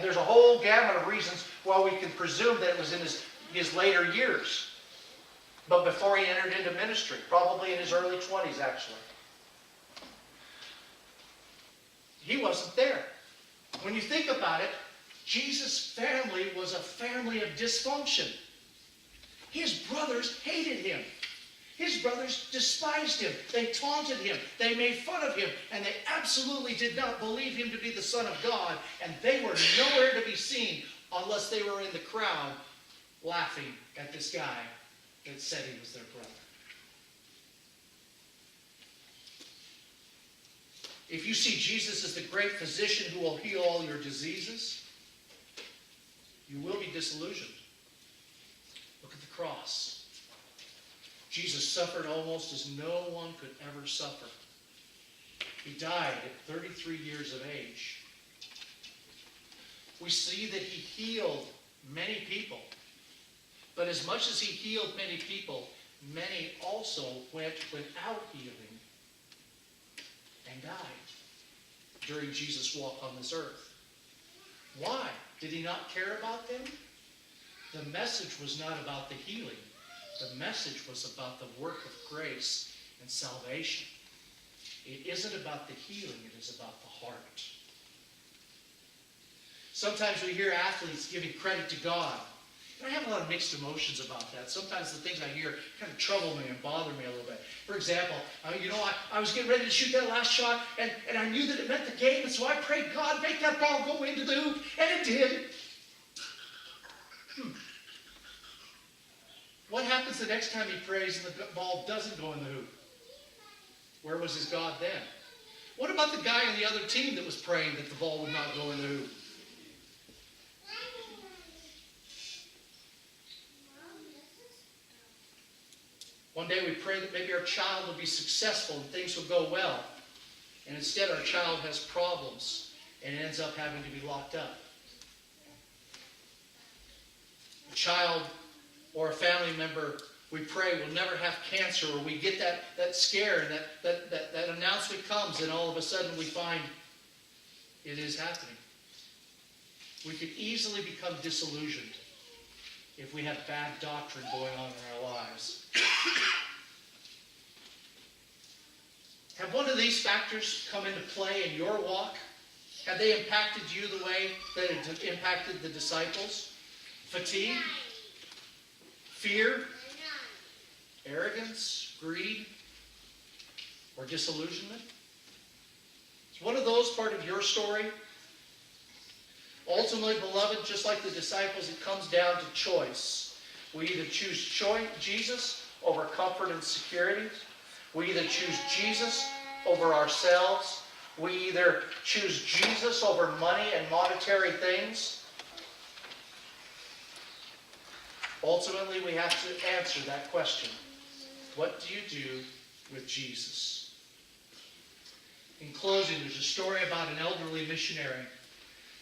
And there's a whole gamut of reasons why we can presume that it was in his later years. But before he entered into ministry, probably in his early 20s actually. He wasn't there. When you think about it, Jesus' family was a family of dysfunction. His brothers hated him. His brothers despised him. They taunted him. They made fun of him. And they absolutely did not believe him to be the Son of God. And they were nowhere to be seen unless they were in the crowd laughing at this guy that said he was their brother. If you see Jesus as the great physician who will heal all your diseases, you will be disillusioned. Look at the cross. Jesus suffered almost as no one could ever suffer. He died at 33 years of age. We see that he healed many people. But as much as he healed many people, many also went without healing and died during Jesus' walk on this earth. Why? Did he not care about them? The message was not about the healing. The message was about the work of grace and salvation. It isn't about the healing, it is about the heart. Sometimes we hear athletes giving credit to God. And I have a lot of mixed emotions about that. Sometimes the things I hear kind of trouble me and bother me a little bit. For example, I was getting ready to shoot that last shot, and I knew that it meant the game, and so I prayed, God, make that ball go into the hoop, and it did. What happens the next time he prays and the ball doesn't go in the hoop? Where was his God then? What about the guy on the other team that was praying that the ball would not go in the hoop? One day we pray that maybe our child will be successful and things will go well. And instead our child has problems and ends up having to be locked up. A child or a family member, we pray, will never have cancer, or we get that scare and that announcement comes, and all of a sudden we find it is happening. We could easily become disillusioned if we have bad doctrine going on in our lives. Have one of these factors come into play in your walk? Have they impacted you the way that it impacted the disciples? Fatigue? Fear? Arrogance? Greed? Or disillusionment? Is one of those part of your story? Ultimately, beloved, just like the disciples, it comes down to choice. We either choose Jesus over comfort and security. We either choose Jesus over ourselves. We either choose Jesus over money and monetary things. Ultimately, we have to answer that question. What do you do with Jesus? In closing, there's a story about an elderly missionary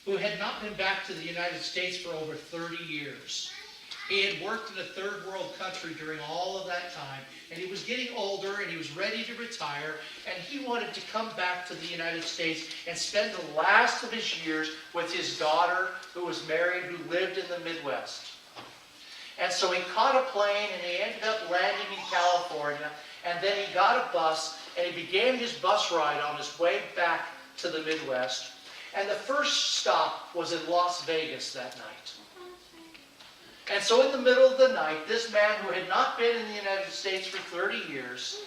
who had not been back to the United States for over 30 years. He had worked in a third world country during all of that time, and he was getting older and he was ready to retire, and he wanted to come back to the United States and spend the last of his years with his daughter, who was married, who lived in the Midwest. And so he caught a plane and he ended up landing in California, and then he got a bus and he began his bus ride on his way back to the Midwest. And the first stop was in Las Vegas that night. And so in the middle of the night, this man who had not been in the United States for 30 years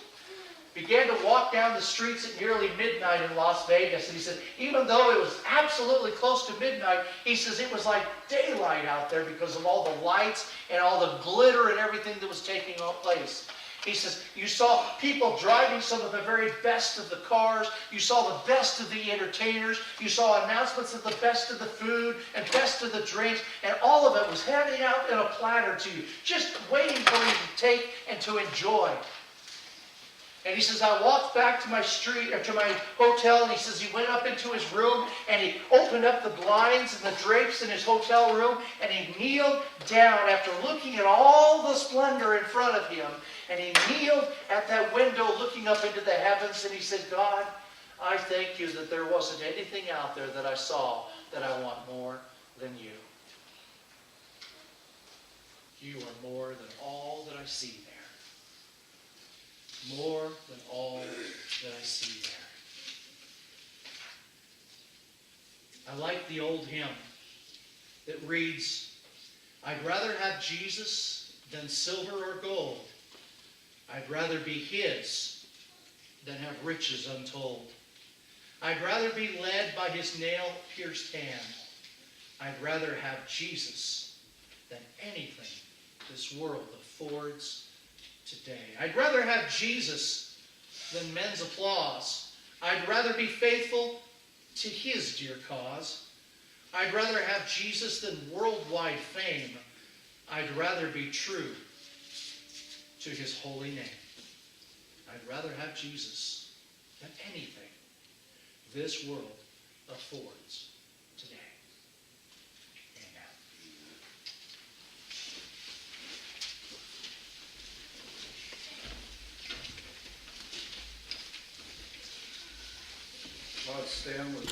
began to walk down the streets at nearly midnight in Las Vegas. And he said, even though it was absolutely close to midnight, he says it was like daylight out there because of all the lights and all the glitter and everything that was taking place. He says, you saw people driving some of the very best of the cars. You saw the best of the entertainers. You saw announcements of the best of the food and best of the drinks. And all of it was handing out in a platter to you, just waiting for you to take and to enjoy. And he says, I walked back to my hotel, and he says he went up into his room, and he opened up the blinds and the drapes in his hotel room, and he kneeled down after looking at all the splendor in front of him, and he kneeled at that window looking up into the heavens, and he said, God, I thank you that there wasn't anything out there that I saw that I want more than you. You are more than all that I see there. More than all that I see there. I like the old hymn that reads, I'd rather have Jesus than silver or gold. I'd rather be his than have riches untold. I'd rather be led by his nail-pierced hand. I'd rather have Jesus than anything this world affords today. I'd rather have Jesus than men's applause. I'd rather be faithful to his dear cause. I'd rather have Jesus than worldwide fame. I'd rather be true to his holy name. I'd rather have Jesus than anything this world affords today. Amen. Let's stand with